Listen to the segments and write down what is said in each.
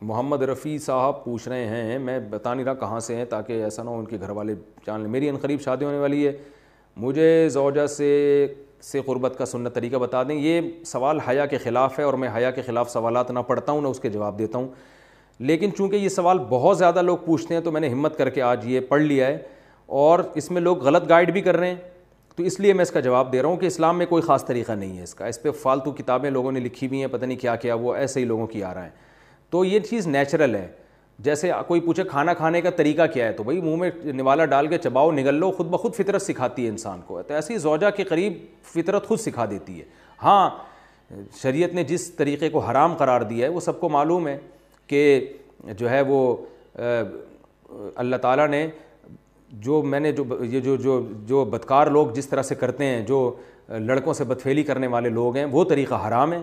محمد رفیع صاحب پوچھ رہے ہیں, میں بتا نہیں رہا کہاں سے ہیں تاکہ ایسا نہ ہو ان کے گھر والے جان لیں. میری عنقریب شادی ہونے والی ہے, مجھے زوجہ سے قربت کا سنت طریقہ بتا دیں. یہ سوال حیا کے خلاف ہے اور میں حیا کے خلاف سوالات نہ پڑھتا ہوں نہ اس کے جواب دیتا ہوں, لیکن چونکہ یہ سوال بہت زیادہ لوگ پوچھتے ہیں تو میں نے ہمت کر کے آج یہ پڑھ لیا ہے, اور اس میں لوگ غلط گائیڈ بھی کر رہے ہیں, تو اس لیے میں اس کا جواب دے رہا ہوں کہ اسلام میں کوئی خاص طریقہ نہیں ہے اس کا. اس پہ فالتو کتابیں لوگوں نے لکھی ہوئی ہیں, پتہ نہیں کیا کیا, وہ ایسے ہی لوگوں کی آ رہا ہے. تو یہ چیز نیچرل ہے. جیسے کوئی پوچھے کھانا کھانے کا طریقہ کیا ہے, تو بھائی منہ میں نوالا ڈال کے چباؤ, نگل لو, خود بخود فطرت سکھاتی ہے انسان کو. تو ایسی زوجہ کے قریب فطرت خود سکھا دیتی ہے. ہاں شریعت نے جس طریقے کو حرام قرار دیا ہے وہ سب کو معلوم ہے کہ جو ہے وہ اللہ تعالیٰ نے جو بدکار لوگ جس طرح سے کرتے ہیں, جو لڑکوں سے بدفعلی کرنے والے لوگ ہیں, وہ طریقہ حرام ہے.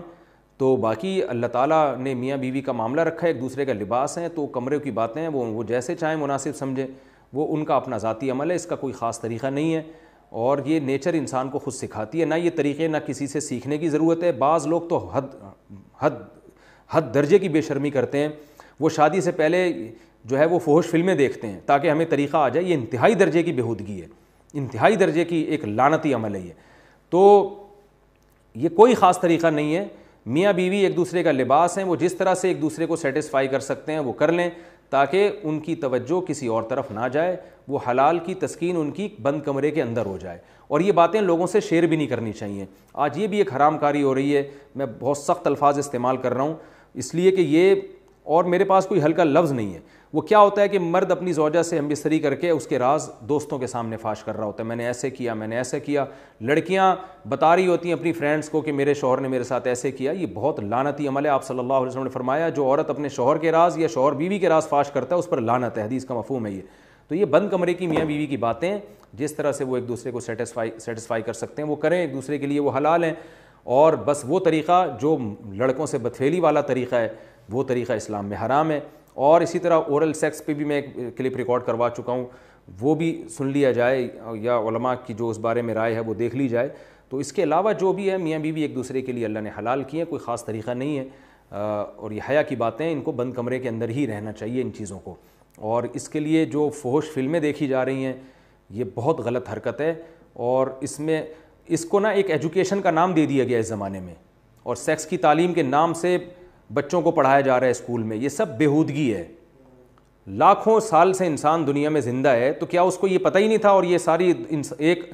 تو باقی اللہ تعالیٰ نے میاں بیوی کا معاملہ رکھا ہے, ایک دوسرے کا لباس ہیں, تو کمرے کی باتیں ہیں وہ جیسے چاہیں مناسب سمجھیں, وہ ان کا اپنا ذاتی عمل ہے, اس کا کوئی خاص طریقہ نہیں ہے, اور یہ نیچر انسان کو خود سکھاتی ہے. نہ یہ طریقے نہ کسی سے سیکھنے کی ضرورت ہے. بعض لوگ تو حد درجے کی بے شرمی کرتے ہیں, وہ شادی سے پہلے جو ہے وہ فحش فلمیں دیکھتے ہیں تاکہ ہمیں طریقہ آ جائے. یہ انتہائی درجے کی بےہودگی ہے, انتہائی درجے کی ایک لعنتی عمل ہے یہ. تو یہ کوئی خاص طریقہ نہیں ہے. میاں بیوی ایک دوسرے کا لباس ہیں, وہ جس طرح سے ایک دوسرے کو سیٹسفائی کر سکتے ہیں وہ کر لیں تاکہ ان کی توجہ کسی اور طرف نہ جائے, وہ حلال کی تسکین ان کی بند کمرے کے اندر ہو جائے. اور یہ باتیں لوگوں سے شیئر بھی نہیں کرنی چاہیے. آج یہ بھی ایک حرام کاری ہو رہی ہے. میں بہت سخت الفاظ استعمال کر رہا ہوں اس لیے کہ یہ, اور میرے پاس کوئی ہلکا لفظ نہیں ہے. وہ کیا ہوتا ہے کہ مرد اپنی زوجہ سے ہم بستری کر کے اس کے راز دوستوں کے سامنے فاش کر رہا ہوتا ہے, میں نے ایسے کیا, میں نے ایسے کیا. لڑکیاں بتا رہی ہوتی ہیں اپنی فرینڈس کو کہ میرے شوہر نے میرے ساتھ ایسے کیا. یہ بہت لعنتی عمل ہے. آپ صلی اللہ علیہ وسلم نے فرمایا جو عورت اپنے شوہر کے راز یا شوہر بیوی کے راز فاش کرتا ہے اس پر لعنت ہے. حدیث کا مفہوم ہے یہ. تو یہ بند کمرے کی میاں بیوی کی باتیں, جس طرح سے وہ ایک دوسرے کو سیٹسفائی کر سکتے ہیں وہ کریں, ایک دوسرے کے لیے وہ حلال ہیں. اور بس وہ طریقہ جو لڑکوں سے بدفعلی والا طریقہ ہے وہ طریقہ اسلام میں حرام ہے. اور اسی طرح اورل سیکس پہ بھی میں ایک کلپ ریکارڈ کروا چکا ہوں, وہ بھی سن لیا جائے, یا علماء کی جو اس بارے میں رائے ہے وہ دیکھ لی جائے. تو اس کے علاوہ جو بھی ہے میاں بیوی ایک دوسرے کے لیے اللہ نے حلال کیے ہیں, کوئی خاص طریقہ نہیں ہے. اور یہ حیا کی باتیں, ان کو بند کمرے کے اندر ہی رہنا چاہیے ان چیزوں کو. اور اس کے لیے جو فحش فلمیں دیکھی جا رہی ہیں یہ بہت غلط حرکت ہے. اور اس کو نا ایک ایجوکیشن کا نام دے دیا گیا اس زمانے میں, اور سیکس کی تعلیم کے نام سے بچوں کو پڑھایا جا رہا ہے اسکول میں. یہ سب بےہودگی ہے. لاکھوں سال سے انسان دنیا میں زندہ ہے, تو کیا اس کو یہ پتہ ہی نہیں تھا, اور یہ ساری ایک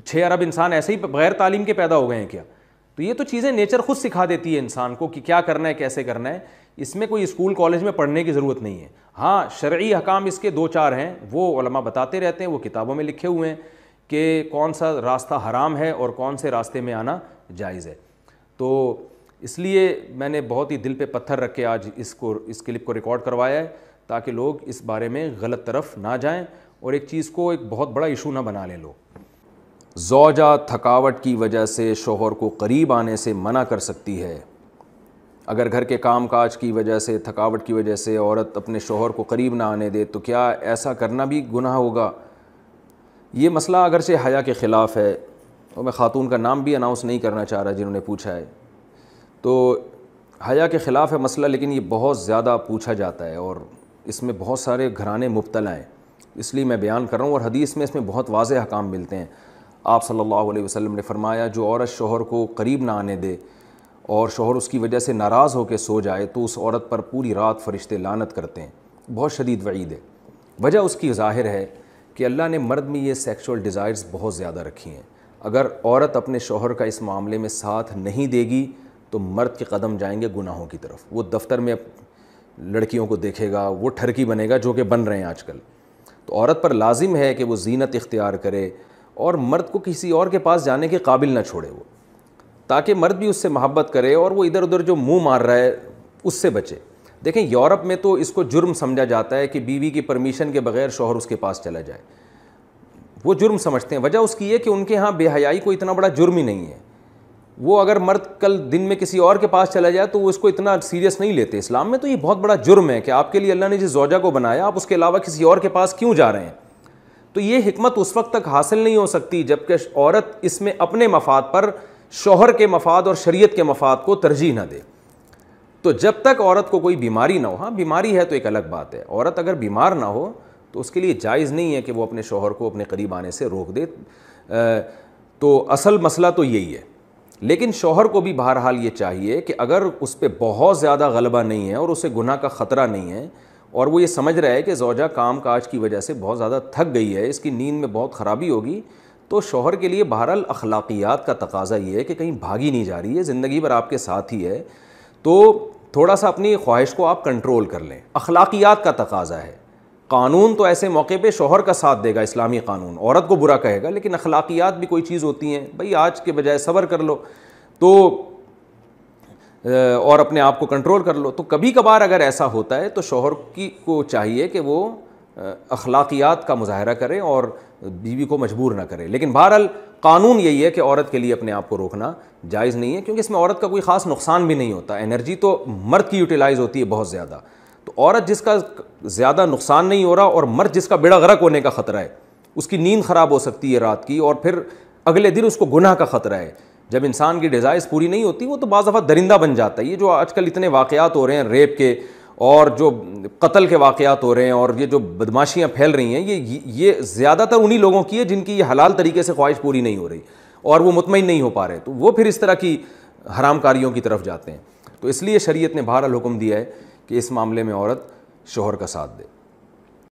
6 ارب انسان ایسے ہی بغیر تعلیم کے پیدا ہو گئے ہیں کیا؟ تو یہ تو چیزیں نیچر خود سکھا دیتی ہے انسان کو کہ کیا کرنا ہے, کیسے کرنا ہے. اس میں کوئی اسکول کالج میں پڑھنے کی ضرورت نہیں ہے. ہاں شرعی احکام اس کے 2-4 ہیں, وہ علماء بتاتے رہتے ہیں, وہ کتابوں میں لکھے ہوئے ہیں کہ کون سا راستہ حرام ہے اور کون سے راستے میں آنا جائز ہے. تو اس لیے میں نے بہت ہی دل پہ پتھر رکھ کے آج اس کلپ کو ریکارڈ کروایا ہے تاکہ لوگ اس بارے میں غلط طرف نہ جائیں اور ایک چیز کو ایک بہت بڑا ایشو نہ بنا لیں لوگ. زوجہ تھکاوٹ کی وجہ سے شوہر کو قریب آنے سے منع کر سکتی ہے. اگر گھر کے کام کاج کی وجہ سے, تھکاوٹ کی وجہ سے عورت اپنے شوہر کو قریب نہ آنے دے تو کیا ایسا کرنا بھی گناہ ہوگا؟ یہ مسئلہ اگرچہ حیا کے خلاف ہے, اور میں خاتون کا نام بھی اناؤنس نہیں کرنا چاہ رہا جنہوں نے پوچھا ہے, تو حیا کے خلاف ہے مسئلہ, لیکن یہ بہت زیادہ پوچھا جاتا ہے اور اس میں بہت سارے گھرانے مبتلا ہیں, اس لیے میں بیان کر رہا ہوں. اور حدیث میں اس میں بہت واضح احکام ملتے ہیں. آپ صلی اللہ علیہ وسلم نے فرمایا جو عورت شوہر کو قریب نہ آنے دے اور شوہر اس کی وجہ سے ناراض ہو کے سو جائے تو اس عورت پر پوری رات فرشتے لعنت کرتے ہیں. بہت شدید وعید ہے. وجہ اس کی ظاہر ہے کہ اللہ نے مرد میں یہ سیکشول ڈیزائرز بہت زیادہ رکھی ہیں. اگر عورت اپنے شوہر کا اس معاملے میں ساتھ نہیں دے گی تو مرد کے قدم جائیں گے گناہوں کی طرف. وہ دفتر میں لڑکیوں کو دیکھے گا, وہ ٹھرکی بنے گا, جو کہ بن رہے ہیں آج کل. تو عورت پر لازم ہے کہ وہ زینت اختیار کرے اور مرد کو کسی اور کے پاس جانے کے قابل نہ چھوڑے وہ, تاکہ مرد بھی اس سے محبت کرے اور وہ ادھر ادھر جو منہ مار رہا ہے اس سے بچے. دیکھیں یورپ میں تو اس کو جرم سمجھا جاتا ہے کہ بیوی کی پرمیشن کے بغیر شوہر اس کے پاس چلا جائے, وہ جرم سمجھتے ہیں. وجہ اس کی ہے کہ ان کے ہاں بے حیائی کوئی اتنا بڑا جرم ہی نہیں ہے. وہ اگر مرد کل دن میں کسی اور کے پاس چلا جائے تو وہ اس کو اتنا سیریس نہیں لیتے. اسلام میں تو یہ بہت بڑا جرم ہے کہ آپ کے لیے اللہ نے جس زوجہ کو بنایا آپ اس کے علاوہ کسی اور کے پاس کیوں جا رہے ہیں. تو یہ حکمت اس وقت تک حاصل نہیں ہو سکتی جب کہ عورت اس میں اپنے مفاد پر شوہر کے مفاد اور شریعت کے مفاد کو ترجیح نہ دے. تو جب تک عورت کو کوئی بیماری نہ ہو, ہاں بیماری ہے تو ایک الگ بات ہے, عورت اگر بیمار نہ ہو تو اس کے لیے جائز نہیں ہے کہ وہ اپنے شوہر کو اپنے قریب آنے سے روک دے. تو اصل مسئلہ تو یہی ہے. لیکن شوہر کو بھی بہرحال یہ چاہیے کہ اگر اس پہ بہت زیادہ غلبہ نہیں ہے اور اسے گناہ کا خطرہ نہیں ہے, اور وہ یہ سمجھ رہا ہے کہ زوجہ کام کاج کی وجہ سے بہت زیادہ تھک گئی ہے, اس کی نیند میں بہت خرابی ہوگی, تو شوہر کے لیے بہرحال اخلاقیات کا تقاضا یہ ہے کہ کہیں بھاگی نہیں جا رہی ہے, زندگی بھر آپ کے ساتھ ہی ہے, تو تھوڑا سا اپنی خواہش کو آپ کنٹرول کر لیں. اخلاقیات کا تقاضا ہے. قانون تو ایسے موقع پہ شوہر کا ساتھ دے گا, اسلامی قانون عورت کو برا کہے گا, لیکن اخلاقیات بھی کوئی چیز ہوتی ہیں, بھئی آج کے بجائے صبر کر لو تو اور اپنے آپ کو کنٹرول کر لو. تو کبھی کبھار اگر ایسا ہوتا ہے تو شوہر کو چاہیے کہ وہ اخلاقیات کا مظاہرہ کرے اور بیوی کو مجبور نہ کرے. لیکن بہرحال قانون یہی ہے کہ عورت کے لیے اپنے آپ کو روکنا جائز نہیں ہے, کیونکہ اس میں عورت کا کوئی خاص نقصان بھی نہیں ہوتا. انرجی تو مرد کی یوٹیلائز ہوتی ہے بہت زیادہ, تو عورت جس کا زیادہ نقصان نہیں ہو رہا اور مرد جس کا بیڑا غرق ہونے کا خطرہ ہے, اس کی نیند خراب ہو سکتی ہے رات کی, اور پھر اگلے دن اس کو گناہ کا خطرہ ہے. جب انسان کی ڈیزائرز پوری نہیں ہوتی وہ تو بعض دفعہ درندہ بن جاتا ہے. یہ جو آج کل اتنے واقعات ہو رہے ہیں ریپ کے, اور جو قتل کے واقعات ہو رہے ہیں, اور یہ جو بدماشیاں پھیل رہی ہیں, یہ زیادہ تر انہی لوگوں کی ہے جن کی یہ حلال طریقے سے خواہش پوری نہیں ہو رہی اور وہ مطمئن نہیں ہو پا رہے, تو وہ پھر اس طرح کی حرام کاریوں کی طرف جاتے ہیں. تو اس لیے شریعت نے بہرحال حکم دیا ہے کہ اس معاملے میں عورت شوہر کا ساتھ دے.